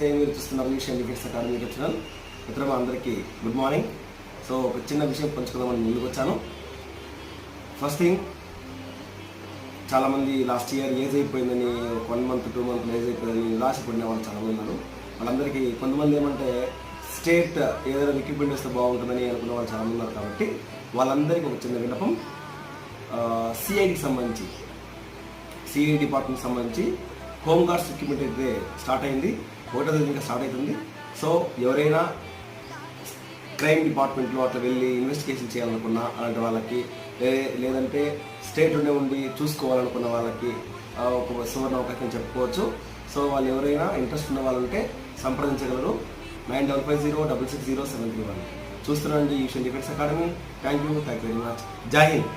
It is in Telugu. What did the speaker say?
నమస్తే, మీరు చూస్తున్నారు ఏషియన్ డిఫెన్స్ అకాడమీ ఛానల్. మిత్రమా అందరికీ గుడ్ మార్నింగ్. సో ఒక చిన్న విషయం పంచుకుందామని ముందుకు వచ్చాను. ఫస్ట్ థింగ్, చాలామంది లాస్ట్ ఇయర్ ఏజ్ అయిపోయిందని 1 month 2 months ఏజ్ అయిపోయిందని నిరాశపడిన వాళ్ళు చాలామంది ఉన్నారు. వాళ్ళందరికీ కొంతమంది ఏమంటే స్టేట్ ఏదైనా రిక్రూట్మెంట్ వస్తే బాగుంటుందని అనుకున్న వాళ్ళు చాలామంది ఉన్నారు. కాబట్టి వాళ్ళందరికీ ఒక చిన్న విన్నపం, సిఐడికి సంబంధించి సిఐడి డిపార్ట్మెంట్కి సంబంధించి హోమ్ గార్డ్స్ రిక్రూట్మెంట్ అయితే స్టార్ట్ అయింది. 1వ తేదీ ఇంకా స్టార్ట్ అవుతుంది. సో ఎవరైనా క్రైమ్ డిపార్ట్మెంట్లో అట్లా వెళ్ళి ఇన్వెస్టిగేషన్ చేయాలనుకున్నా అలాంటి వాళ్ళకి, లేదంటే స్టేట్లోనే ఉండి చూసుకోవాలనుకున్న వాళ్ళకి ఒక సువర్ణ అవకాశం చెప్పుకోవచ్చు. సో వాళ్ళు ఎవరైనా ఇంట్రెస్ట్ ఉన్న వాళ్ళు ఉంటే సంప్రదించగలరు. 9550660731. చూస్తున్నానండి Asian defence academy. Thank you very much. జై హింద్.